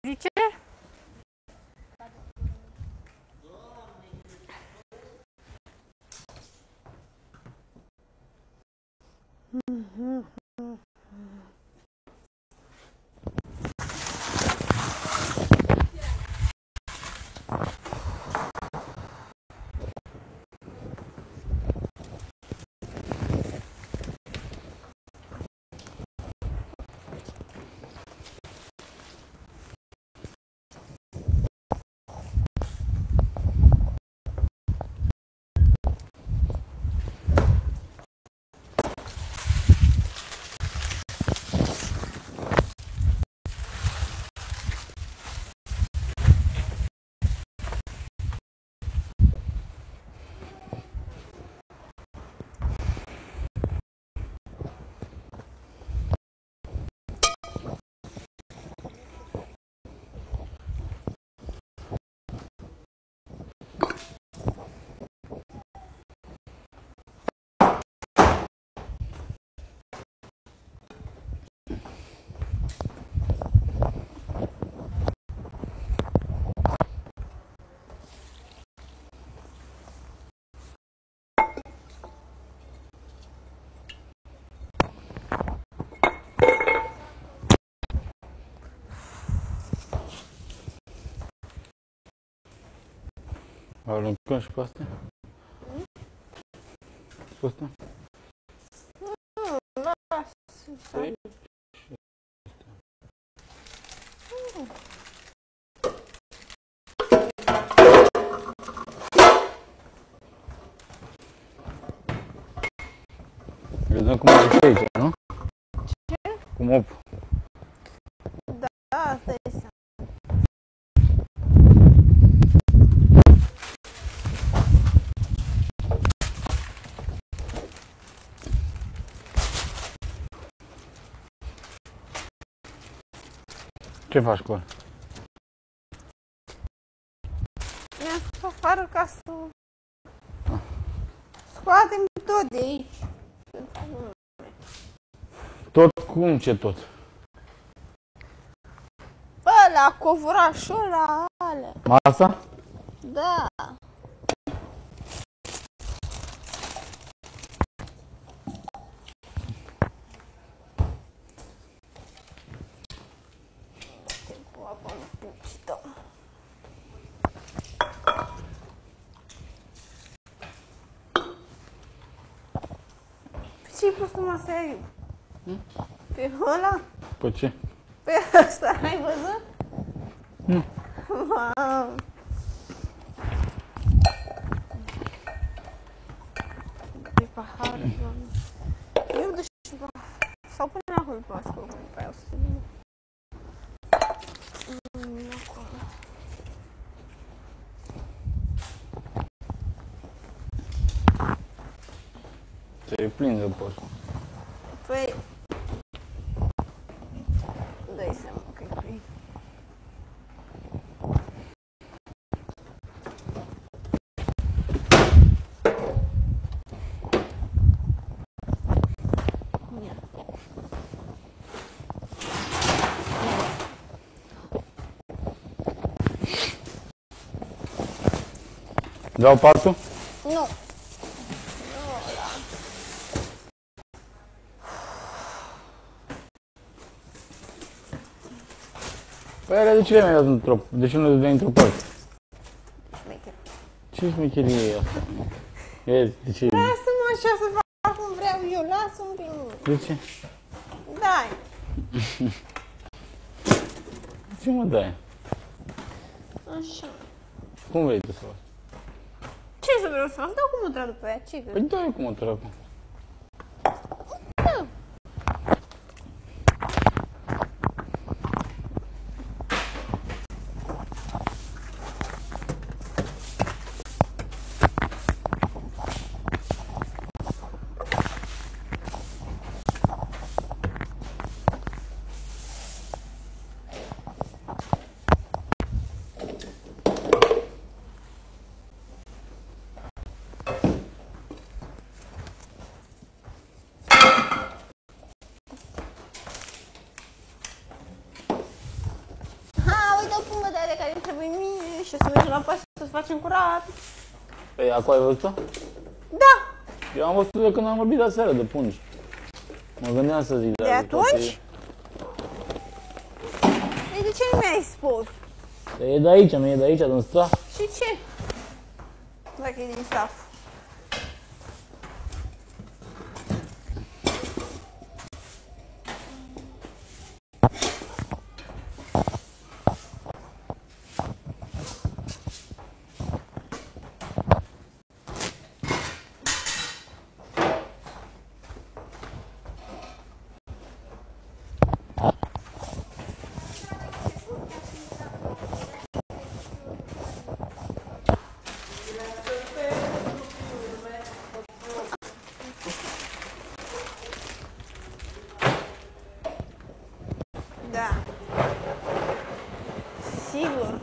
zice? Aruncăm și pe astea? Pe astea? Nu, lasă. Vedem cum o și aici, nu? Ce? Cum op. Da, asta este. Ce faci cu ăla? Mi-am scos afară ca să scoatem tot de aici. Tot cum? Ce tot? Ăla, covurașul ăla, alea. Asta? Da. Cu apa în pupită. Ce-ai pus în masariu? Pe ăla? Pe ce? Pe ăsta, ai văzut? Nu. Wow. Pe pahare, doamne. Eu de și sau pune acolo pe mască, pe aia o să vină. Acolo. Te-ai plin de post. Păi... Dă-i seama că-i plin. Ia. Dau patul? Nu. Păi alea de ce le-ai dat într-o... De ce nu le dai într-o parte? Șmecher. Ce șmecherie e asta? E, de ce? Lasă-mă așa să fac cum vreau eu, lasă-mi pe mine. De ce? Dai. De ce mă dai? Așa. Cum vrei tu să faci? Ce să vreau să fac? Dau cum o trag după aia, ce Păi vrei? dai cum o trag. care trebuie mie și o să mergem la poastă să facem curat. Păi, acolo ai văzut-o? Da! Eu am văzut-o de când am vorbit aseară de pungi. Mă gândeam să zic, De dar atunci? Ei, de ce nu mi-ai spus? E de aici, mi-e de aici, din stra. Și ce? Dacă e din staf. Da. Sigur.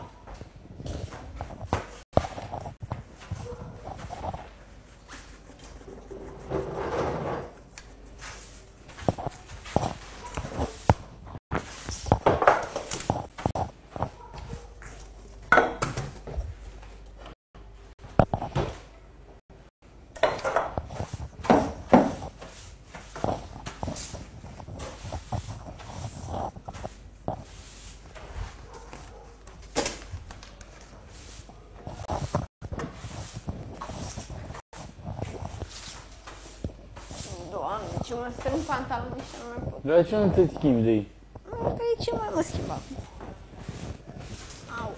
Doamne, ce mă strâng pantaloni și nu mai pot. Dar de ce nu te schimbi de ei? Nu, că e ce mai mă schimb acum. Au.